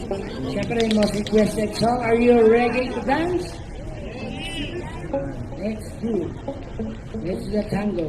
Siyempre, yung most requested song. Are you ready to dance? Let's do. Let's do the tango.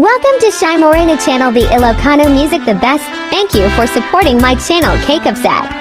Welcome to Shy Morena channel, the Ilocano music the best. Thank you for supporting my channel, K-Kapsat.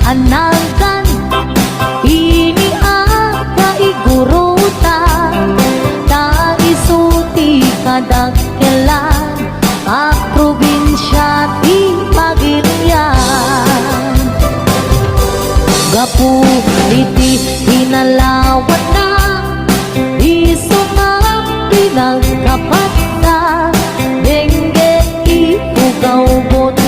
Anagan, ini aga igurutan, ta isuti kadagkelan, a probinsya ti Pagirian. Gapu iti hinalawat na, isumang pinagkapat na, dengge ipugaw mundo.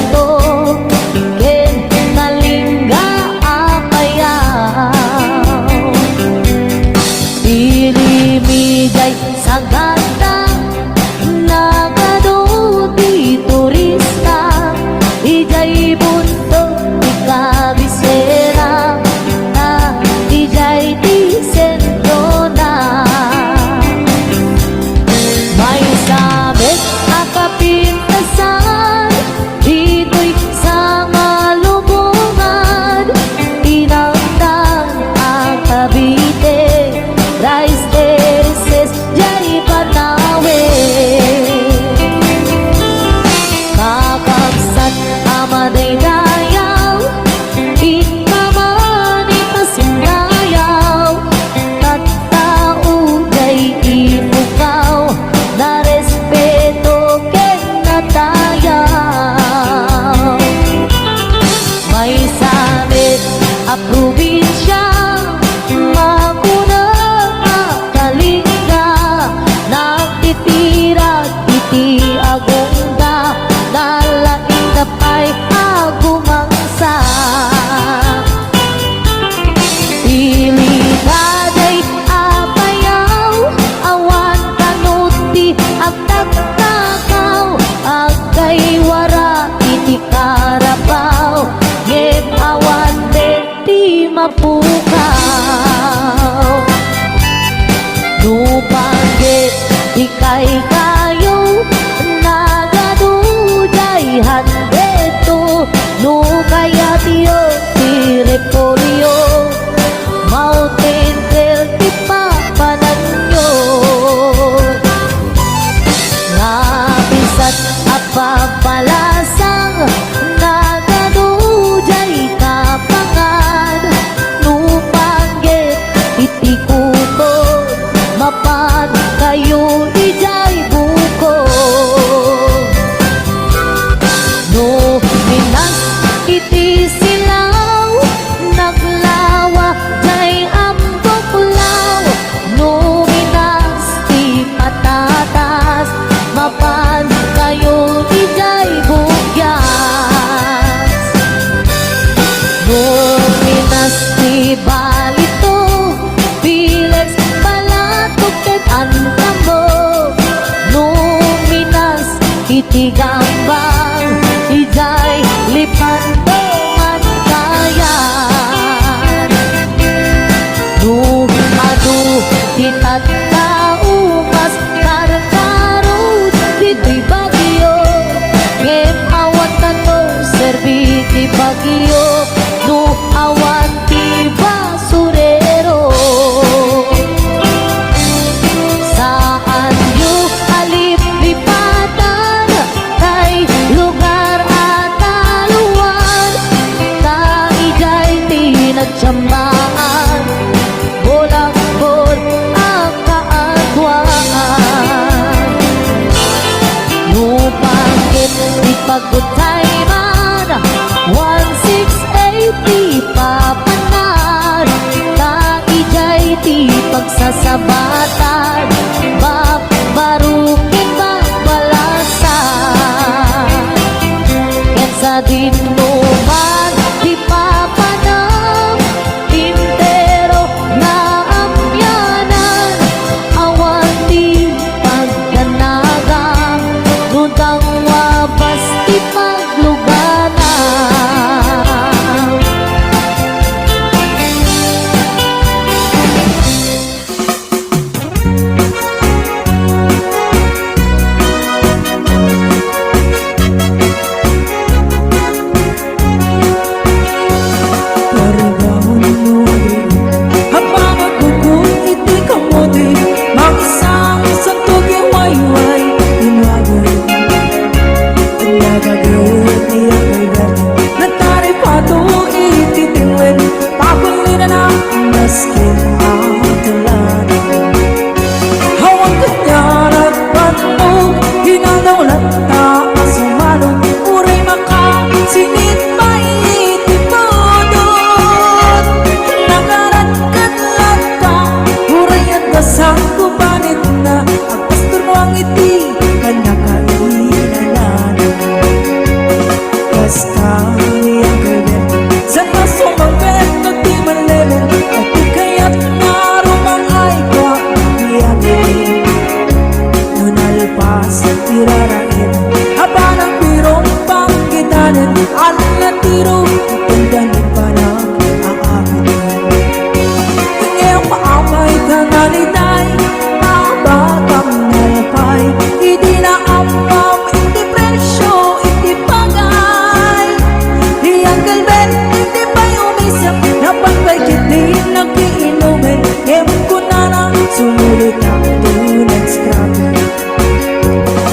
mapukaw. Nupanggit ikay kayo nagadujay handeto no kaya tiyo ti repolyo mountain trail ti papananyo nabisat apapalasang nagadujay kapangan nupanggit iti kukod mapan kayo ijay buko no minas iti silaw naglawa jay ambuklaw no minas ti patatas mapan kayo ijay bugyas no minas ti balito piles balatuket antamo luminas iti gambang ijay lipantongan kayan no adu titat kaumas karkarot iti bagyo ngem awan tato serbi ti bagyo no awan ti basurero saan yu alip lipatan kay lugar at aluan kaijay ti nagtsamaan bolakbol ang kaadwaan nupangkit ti pagutay man 1680 papanan kaijay ti pagsasabatan barukin babalasan ken sa dinuman di papanam intero na amyanan awan di pagganagang nutang wabas ti pagluganan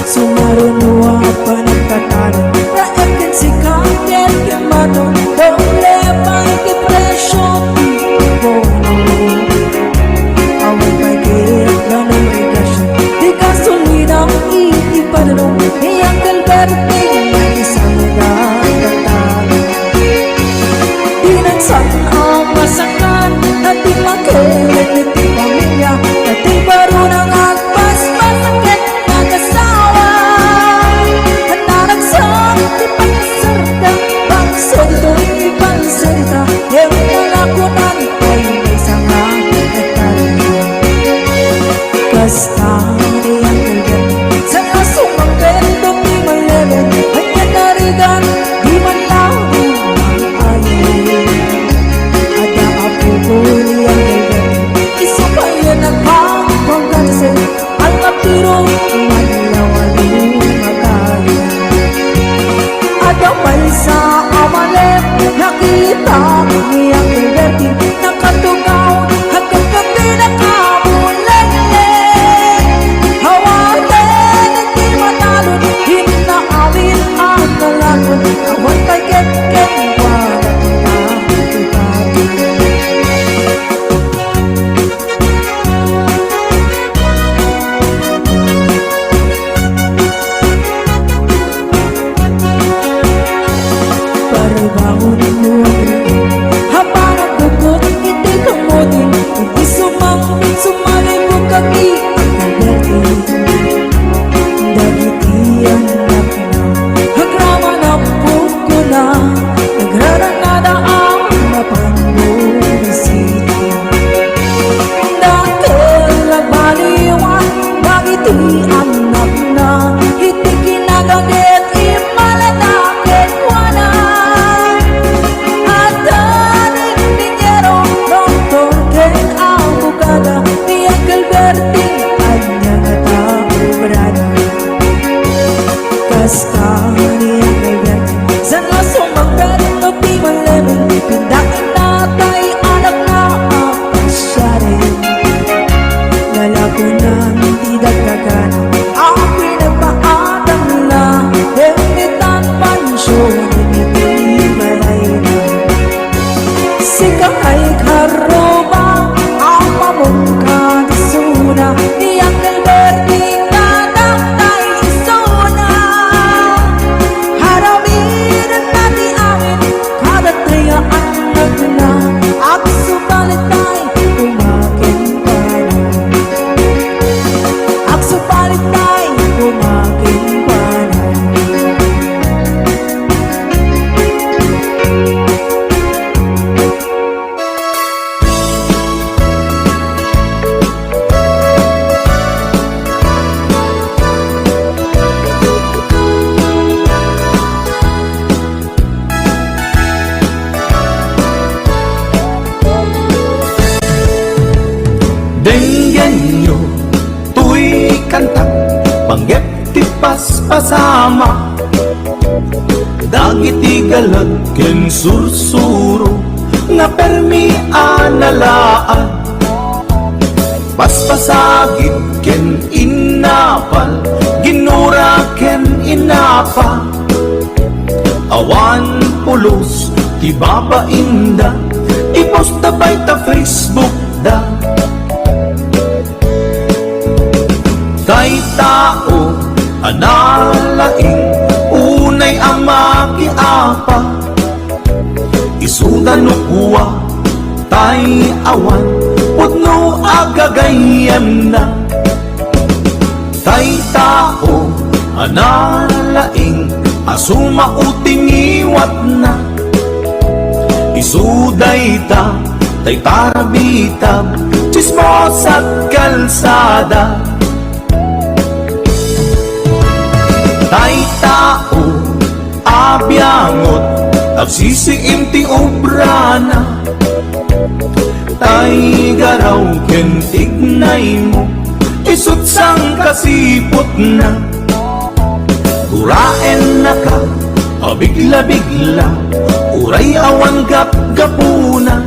Sumarunwa pa nagtatalo na ekin si Kanya niya kaibigan. Sa naso magkaroon o di malaman, pindakin na tayo anak na apasyarin. Lalako na hindi dagdagan, ang pinagpaatan na hemitan pansyon, hindi balay na. Sika ay karoba, ang pamungka di suna, di ang kalberti na naktay isuna. Haramin ang nati amin, kada triya anak na, at subalit ay umakin pa na. At subalit ay umakin pa na. Denggen nyo, tuy kantang panggep ti paspasama. Dagiti galag ken sursuro nga permi analaan. Paspasagit ken inapal, ginura ken inapa. Awan pulos ti babainda, iposta bay ta Facebook da. Kay tao analaing unay ang makiapa, isuda no kuwa tay awan putno agagayem na. Kay tao analaing asuma utingiwat na, isuday ta tay tarabitab chismos at kalsada. Tay tao abyangot agsisiim ti obra na. Tay garaw ken tignay mo isut sang kasipot na. Duraen na ka abigla-bigla, uray awan gap-gapuna.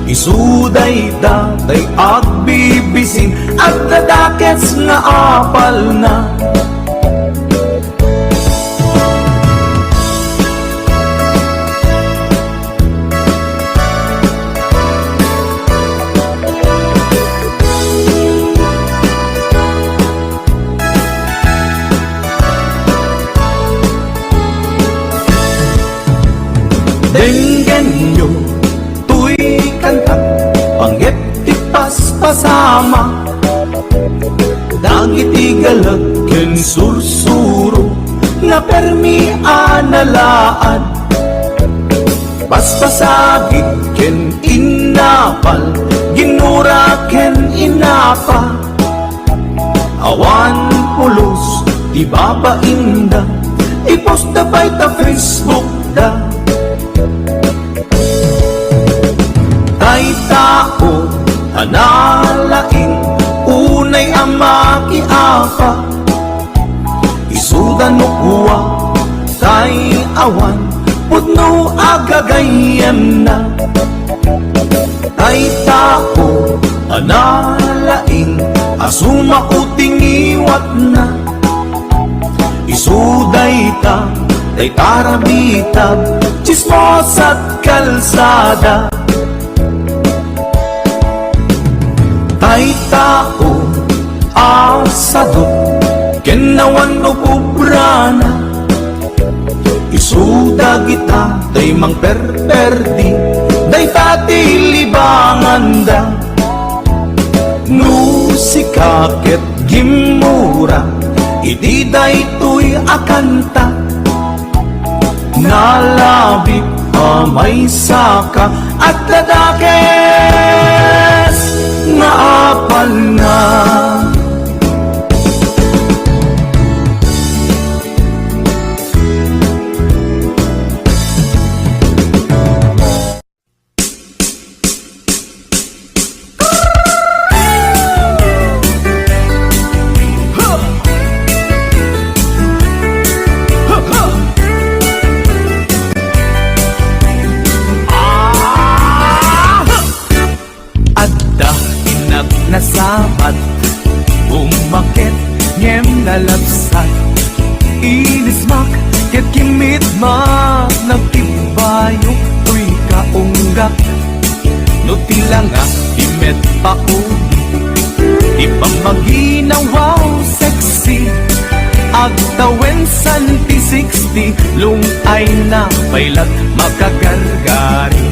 Isuday tatay agbibisin at dadakets nga apal na. Denggen nyo, tuy kantang panggep ti paspasama. Dagiti galag ken sursuro nga permi analaan. Paspasagit ken inapal, ginura ken inapa. Awan pulos ti babainda, iposta bay ta Facebook da. Kay tao analaing unay ang makiapa, isuda no kuwa kay awan putno agagayem na. Kay tao analaing asuma utingiwat na, isuday ta tay tarabitab chismos at kalsada. Tay tao asadot kenawan no pubrana, isuda kita tay mang perperdi day tati libanganda. No sikaket gimura iti day tuy akanta, nalabit may saka at ladakes na apal na. nalapsat inismak ket kimit mak nagtibayo tuy kaunggak no tila nga imet pauni ipamaginaw wow sexy agtawen santi 60 lung ay na pailat makagargari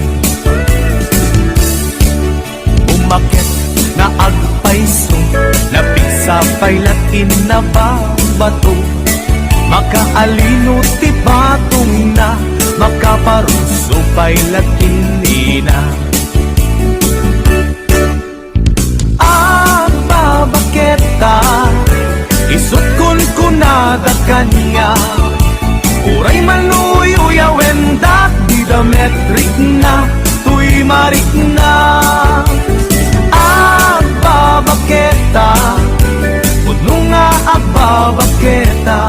umakit na agpaiso napig sa pailat inababato makaalino ti batong na makaparuso pailat kinina babaketa isut kun kunada kanya uray manuy uyawendak di dametrik na tuy marik na babaketa puno nga babaketa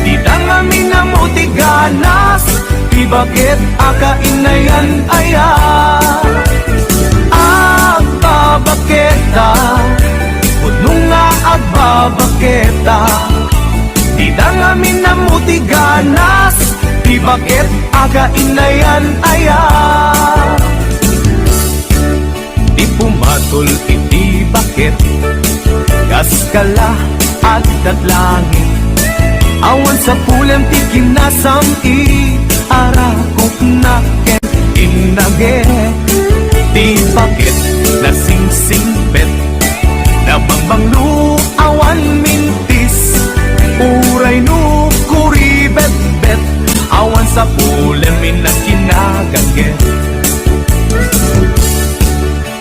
di dangami na mutiganas di bakit akainayan aya babaketa puno nga babaketa di dangami na mutiganas di bakit akainayan aya di pumatol iti bakit kaskala at datlangit awan sa pulam ti kinasam arakok na ken inage di bakit na sing-singbet na bangbanglu awan mintis uray no kuribet-bet awan sa pulemin na kinagaget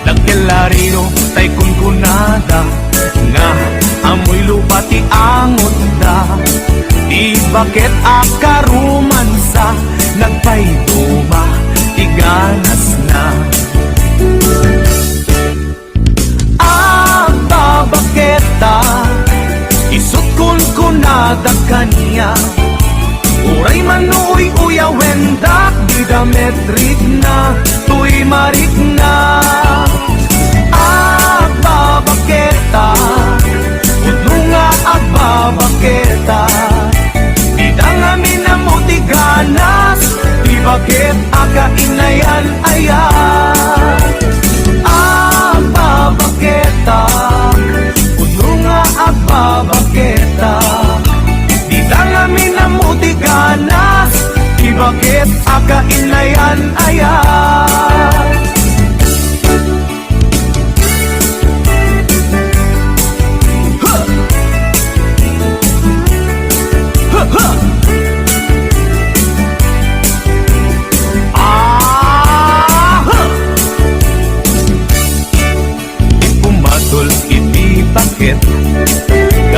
nagkelarino tay kunkunada nga amoy lupa ti angot da di bakit akarumansa nagpayduma ti ganas na babaketa isut kun kunada kanya uray manuy uyawendak di dametrik na tuy marik na babaketa puno nga babaketa di dangami na mutiganas di bakit akainayan aya babaketa puno nga babaketa di dangami na mutiganas di bakit akainayan aya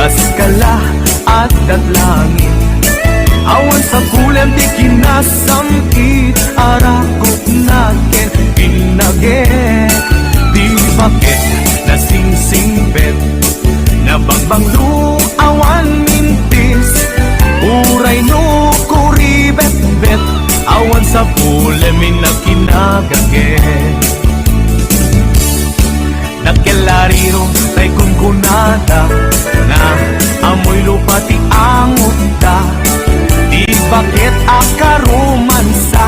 kaskala at datlangit awan sa kulam di kinasamkit arakot natin pinaget di bakit na sing-singbet na bangbanglu awan mintis uray no kuribet-bet awan sa pulamin na kinagaget nagkelariro tay kunkunada na amoy lupa ti angot da di bakit akarumansa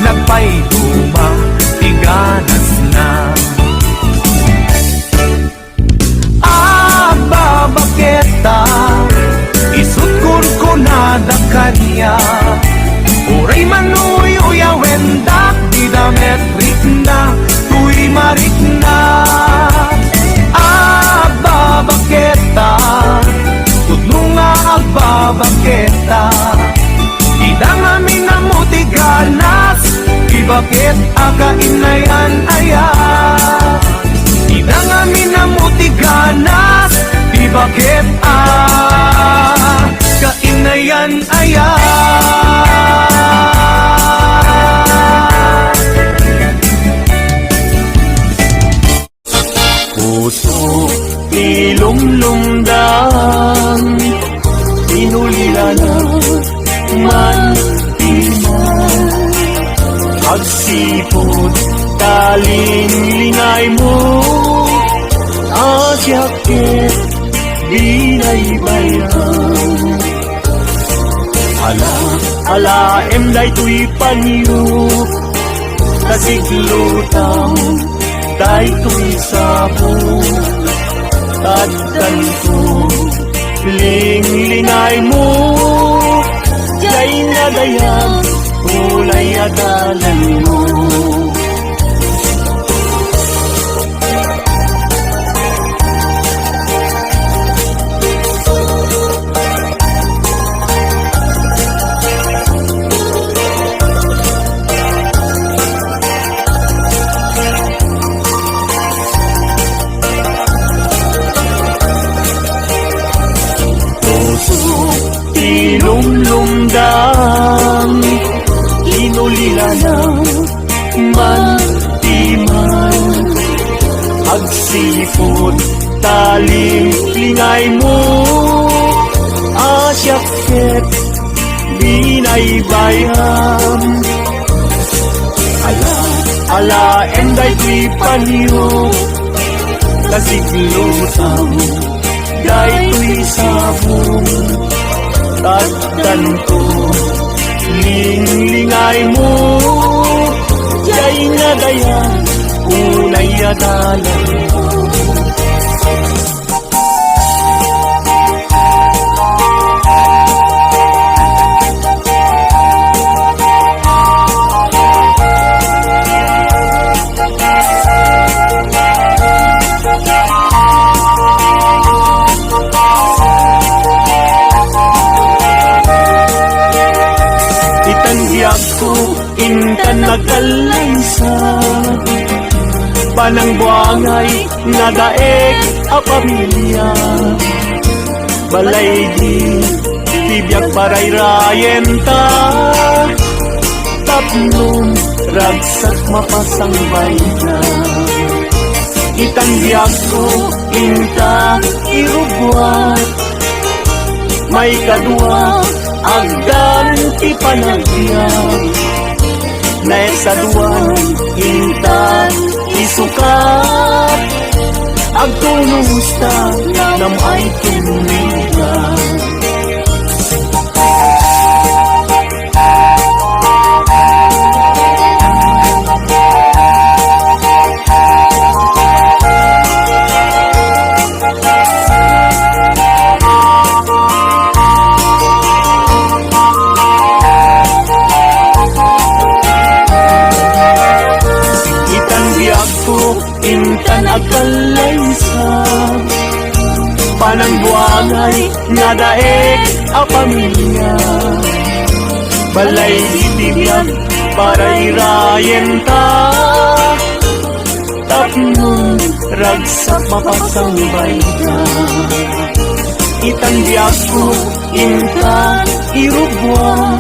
nagpayduma ti ganas na babaketa isut kun kunada kanya uray manuy uyawendak di dametrik na tuy marik na babaketa puno nga babaketa di dangami na mutiganas di bakit akainayan aya di dangami na mutiganas di bakit kainayan aya puso ilumlumdang inulilana man timan agsipot taling lingay mo asyakit binay binaybayan. Ala, day tuy panyo, kasiglutaw, day tuy sabo, taddan ko, ling-lingay mo, jay nagayang, ulay adalan mo. Tinumlumdang inulilanang mantiman, agsipod taling-lingay mo, asyakit binaybayan. Ala, day tuy panyo, kasiglutaw, day tuy sabong, taddan ko, ling-lingay mo, jay nagayan, unay adalan mo. Ko intan nagkalaysa, panang buangay nadaig a pamilya, balay di tibyak parayrayen ta, tapnon ragsak mapasangbay na. Itandiyak ko inta irugwat, may kadwa agdan ti panagbiyak, naisaduan intan isukat, agtulusta nam ay tumigan. Intan agkalaysa, panang buangay nadaig a pamilya, balay itibiyag parayrayen ta, tapnon ragsak mapasangbay ka. Itandiyak ko intan irugwa,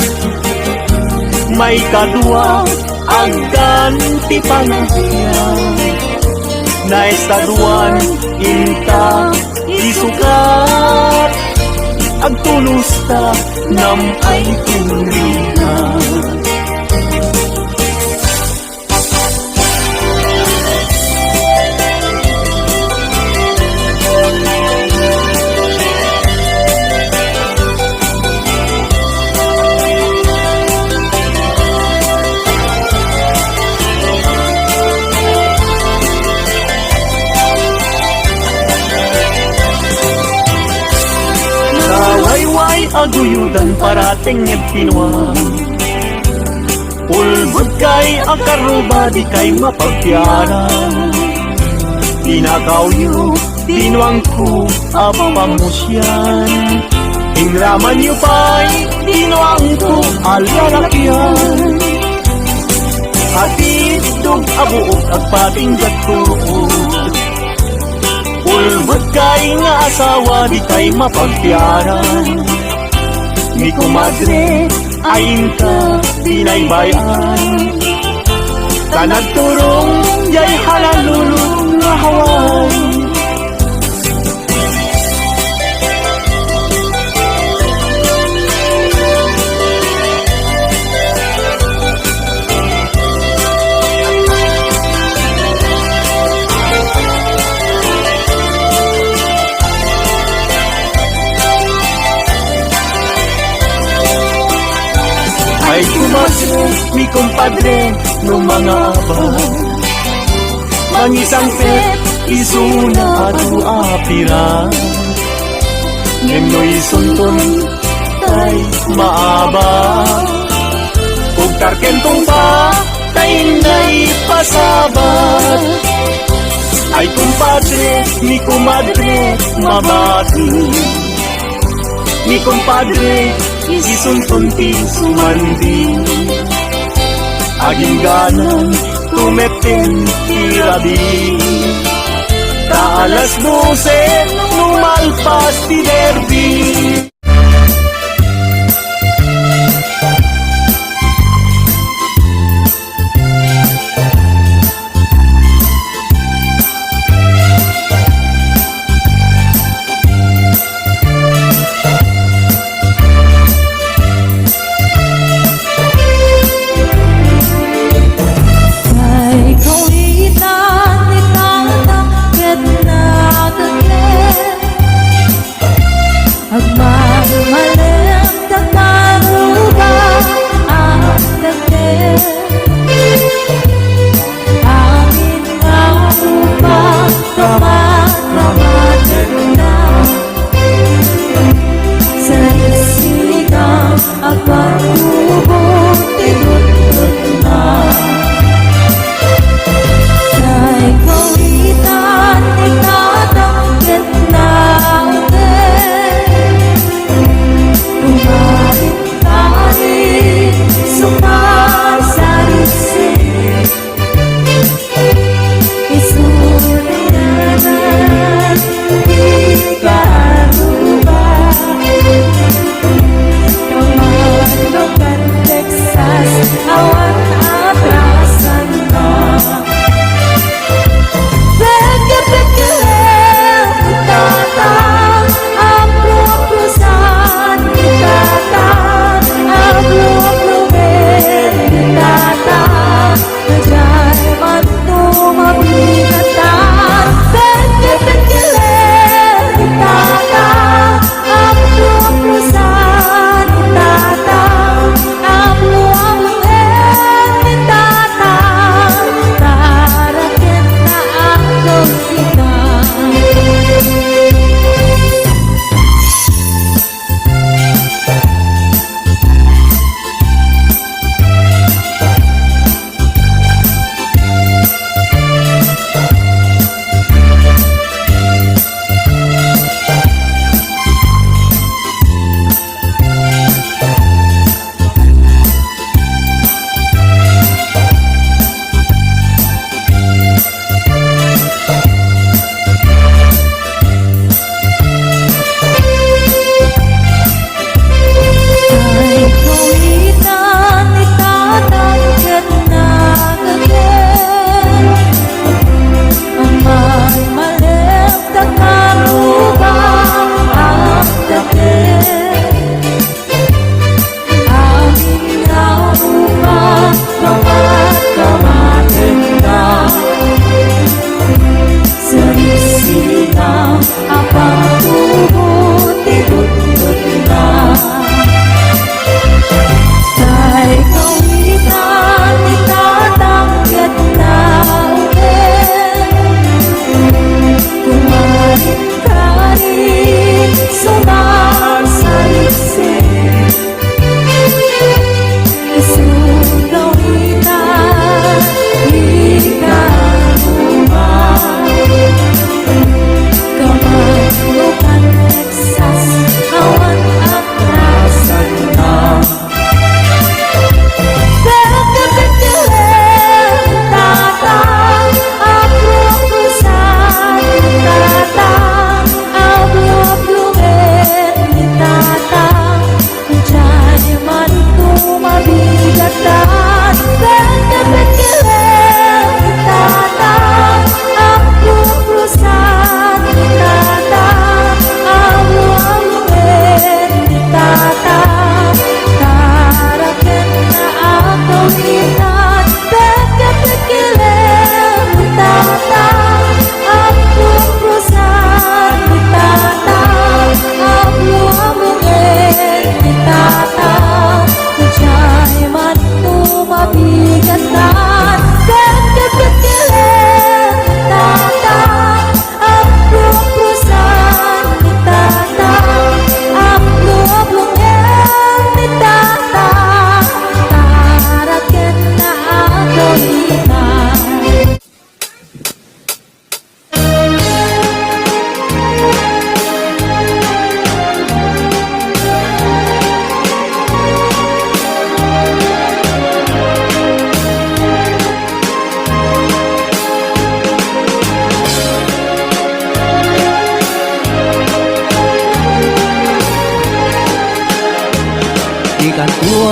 may kadwa agdan ti panagbiyak, naisaduan inta isukat, agtulusta nam ay tumigan. Aguyudan parating nagpinuan, ulbud kay akaruba di kay mapagpiaran, pinakawyo tinuang ko apamusyan, ingraman yu pa'y tinuang ko alalakyan, hatid dog abuok agpatinggat ko, ulbud kay nga asawa di kay mapagpiaran, mi kumadre ayin ka binaybayan, kanagturong jay halalulong nga haway. Ay kumadre, mi compadre, no mga aba Mangisang pet, isuna at apira Ngeno'y sunton, tay maaba Ug tarkentong ba, tay na'y pasabat Ay kumpadre, mi kumadre, mabati Mi compadre, isunton ti sumandi Aging ganan, tumeten tirabi Ta alas 12, numalpas ti derby Ay kawitan ni tanang ket na taglen Agmay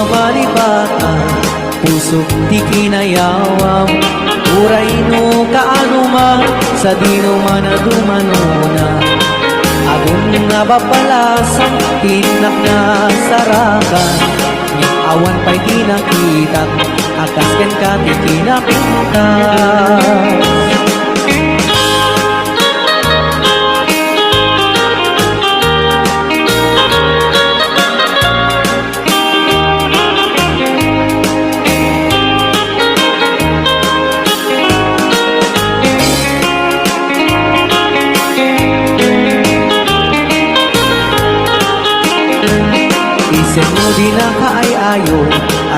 malibatan, puso di kinayawam. Uray no kaano man, sa di no man na dumanuna. Agon nga babalasan, tinak na sarakan. Yung awan pa'y di nakita, akas ken ka di kinapitas. Isen mo di na kaay-ayo,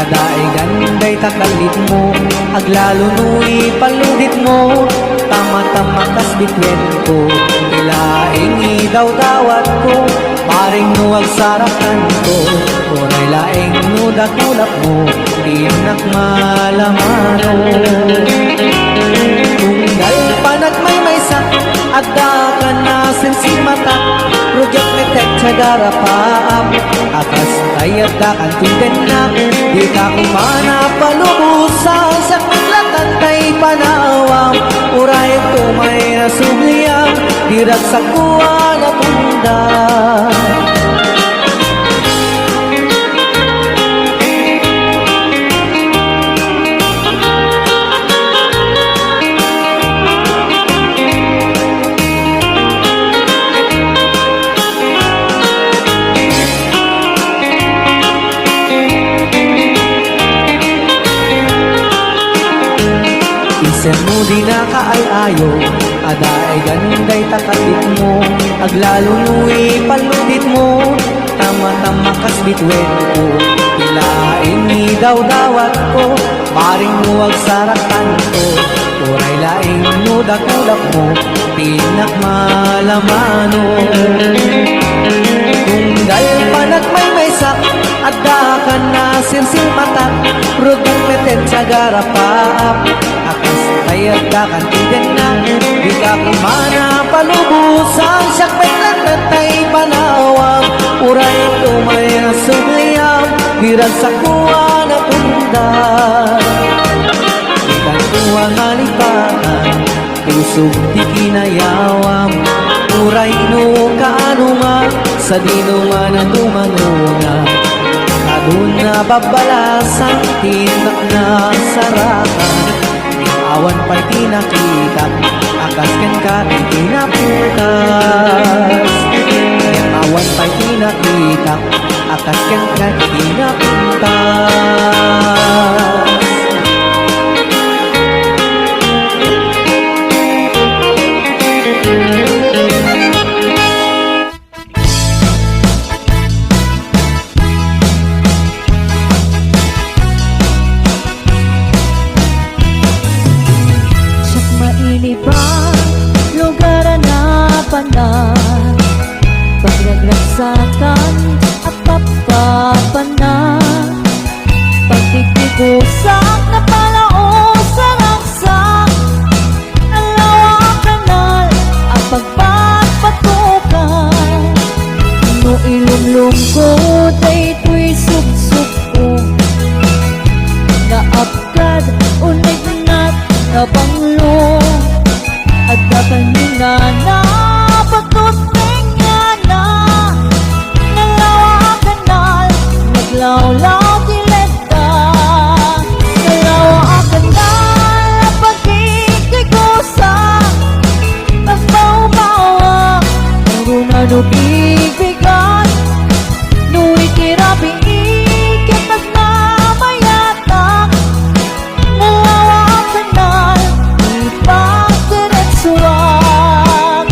adaay ganday takalit mo. Aglalo nu'y paludit mo, tama-tama kas bitwen ko. Ilaing idaw-dawat ko, paring no agsarakan ko. Tunay laing no dakulap mo, tinak malamano. Tunggal panag may sak, adda ka na sensimata. Rujak metek cagara paam, akas tayat da kan tinden na. Di ka kumana palubusan, sa paglatan tay panawam. Uray ko may nasubliyam, dirat sa kuwa na tunda. Isen mo di na kaay-ayo, adaay ganday takalit mo. Aglalo nu'y paludit mo, tama-tama kas bitwen ko. Ilaing idaw-dawat ko, paring mo agsarakan ko. Uray laing no dakulap mo, tinak malamano. Tunggal panag may sak, adda ka na sirsil matak. Rugong meten sa garapaap, akas tayag ka kan tiden na. Di ka kumana palubusan, siyak petlan na tay panawag. Uray ko may nasubliyam, dirag sa kuwa na pundan. Ikan kuwa malipatan, puso di kinayawam. Uray no kaano man, sa di no man na dumanuna. Adun na babalasan, tinak na sarakan. Awan pa'y tinakita, akas ken ka di kinapitas. Awan pa'y tinakita, akas ken ka di kinapitas. Lugar na panay, pagraglasakan at papapanan. Pagtitigusak na palao sa raksak, ang lawak kanal ang pagpapatukan. No ilumlungkot ay ito'y suksuk-o, naapkad unig na't nabanglo. At kanina na pagtusting nga na nalawa kanal, naglawlaw dileta. Nalawa kanal, pagkikigusa, mas baubawa, narunan o bigbigan. Nu'y tirapi ikit, mas mamayatak. Nalawa kanal, ipang suwak.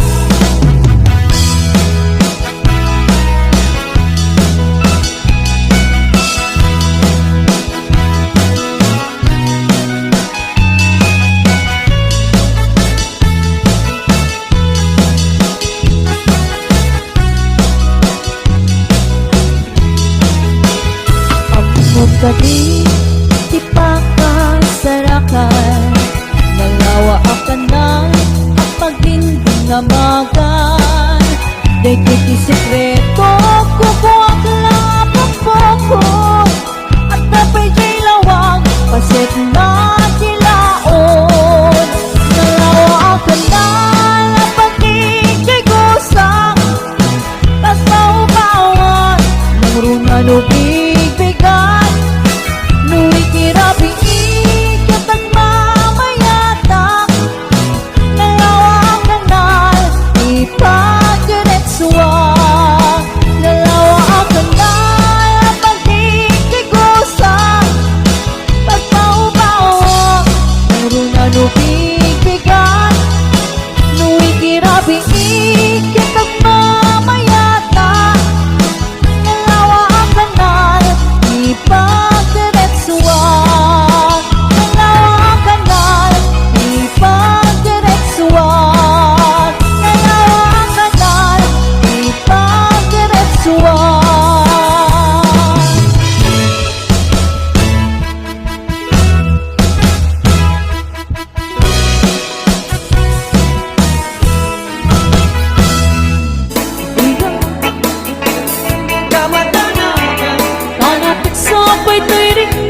Ang mugadi, di pa kasarakan. Nalawa ang kanal, magdinding amagan. Dahil kiti sekreto, kukuha ka lang ang pagpoko.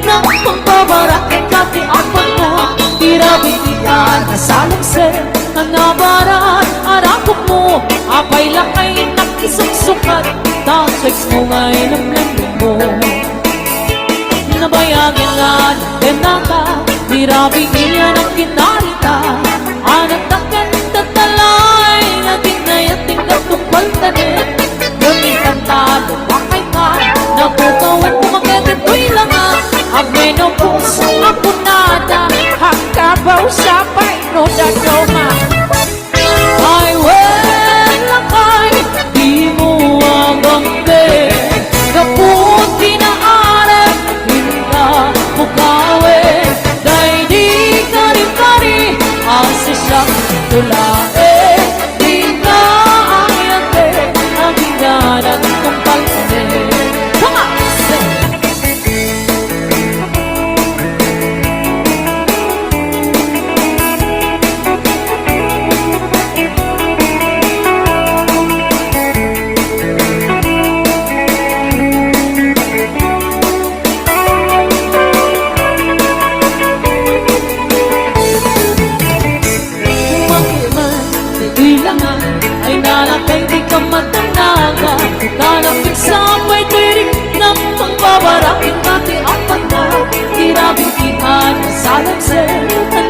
ng pagbabarakit Kati apat na Tirabitian na salangse Nanabaran Arakok mo Apay lakay nakisuksukat Tasex mo nga'y namlamig mo Nabayagin nga ng tenata Dirabing iyan ang kinarita Anak na kantatalay Naging nayating katungkol tanin Gamitan talo bakay ka Nabukawan kumagagato'y langa Abay ng puso ako nada Hangkabaw sa paino na doma Ay wala kay Di mo agambe Kaput kinaarap Hinda mo gawin Dahil di kari-kari Asa siyang tulae Di ka ang yate Ang hinanan kong palpane Come on! Ay nalakay di ka matanaga Nalapit sa may tirik ng pangbabarakin Kati apat na Tirabitihan na salagse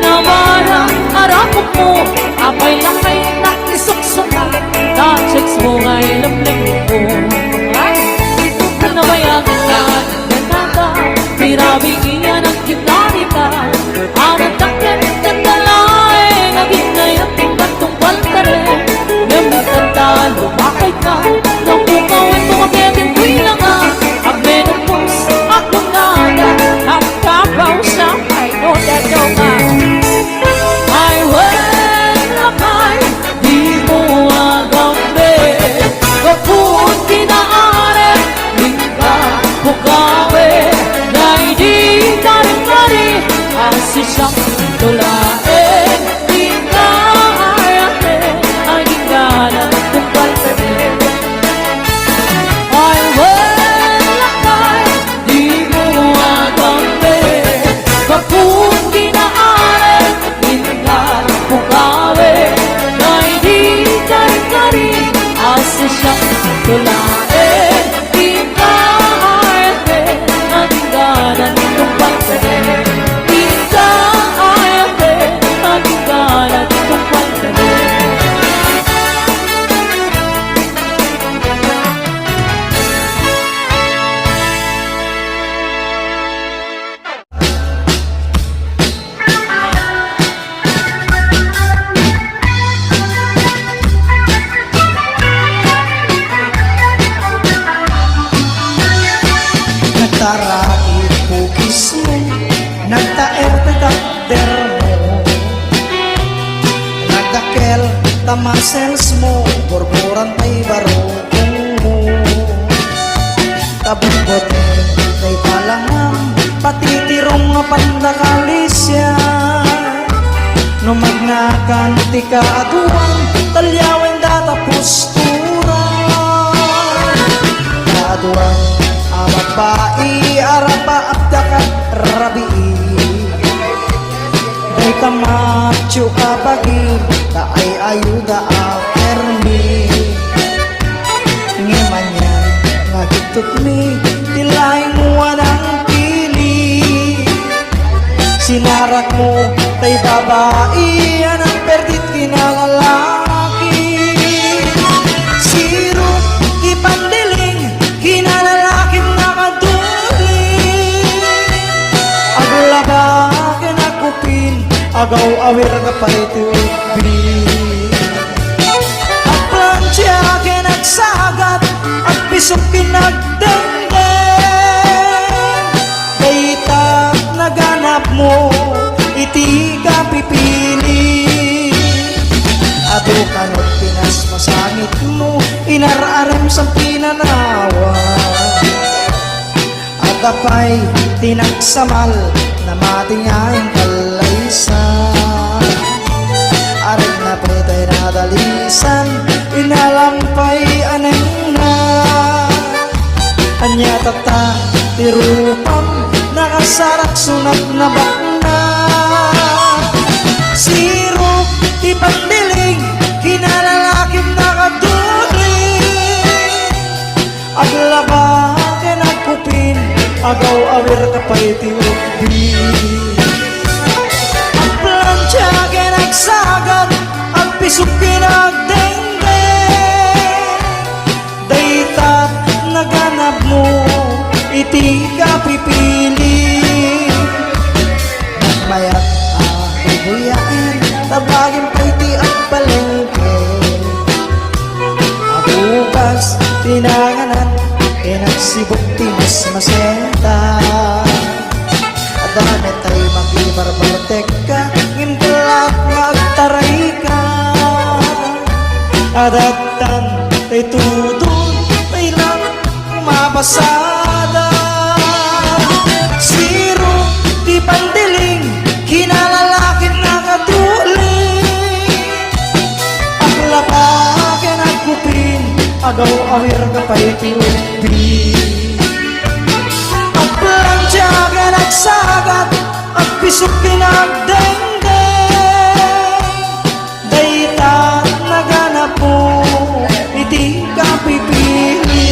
Namarang arakot mo Apay lakay nakisuksukan Tachex mo nga'y lamig mo Nabayagan ka ng ganata Tirabitihan ang kinarita Amat takyan tatalay Naging nayating katungkal ka rin Namitan lumakay ka Nang bukawin mo magiging ko'y langa Ang menopos ako nada Ang kapaw sa paino na doma Ay wala kay Di mo agambe Kaput kinaare Lingka bukawe Dahil di kari-kari Asi siyang tulae Di ka ayate Ang hingganan kung palpane Ay wala kay Di mo agambe Kaput kinaare Lingka bukawe Dahil di kari-kari Asi siyang tulae Di ka ayate Ang hingganan kung palpane Di ka ayate Ang hingganan kung palpane Nagtarait pukis mo Nagtaer takder mo Nagdakel tamasels mo Borboran tay barokong mo Tabungot tay palangam Patitirong nga pandakalisya Numagnakan ti kaaduan Talyawen datapos turan Kaaduan amat bai arapa abdakat rabi Ay kamacho kapagi Ta ay ayuda apermi Ngemanyan ngagitut mi Tilay mo anang pili Sinarak mo tay babae Anang perdit kinalalaki Sirot ipandiling Kinalalaking nakaduling Aglaba kinakupin Agaw awir ka pa ito Ang plancha kinagsagat At pisok kinagdengdeng Kaitat naganap mo Iti ka pipili Ado kanot pinas masangit mo Inararem sa pinanawa Agapay tinagsamal Na matingayang kalaysan Aring na pretay na dalisan Inalampay aneng na Anya tata tirupam Nakas sarak sunat na bakna. Siro ipandilig kinalalaking nakaduling. Aglaba ken agpupin agaw awir kapay ti ubi. Ang plancha ken agsagat ang pisok kinagdengge. Daytat naganap mo iti ka pipili. Mayat buyain tabagin pa iti ang palengke. Abukas tinanganan kinagsibok ti mas masenta. Adami tayo magibarbartek ka ngimpelat magtaray ka. Adatan tay tudon tay lang mapasada. Siro di pandiling kinalalakin nakatuling. Ang lapakin at kupin agaw awir kapay tiupi. Ang plancha ka nagsagat at pisok pinagdengge. Daytat naganap mo iti ka pipili.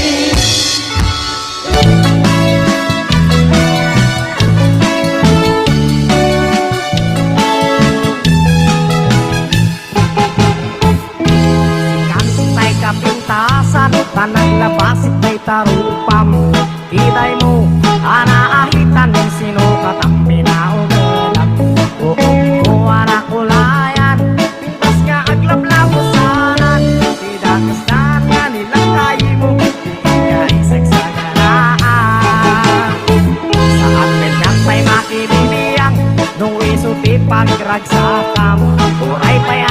Kantay kapintasan, tanang labasit may tarupam. Kiday mo, anaahitan ng sinukat ang pinaugalan. Oo, anak kulayan, pintas nga aglablabo sanan. Sidagastan nga nilang kayi mo, hindi ka isag sa ganaan. Sa atin lang may makibiniyang, nung isuti pagragsakam. Uray pa'y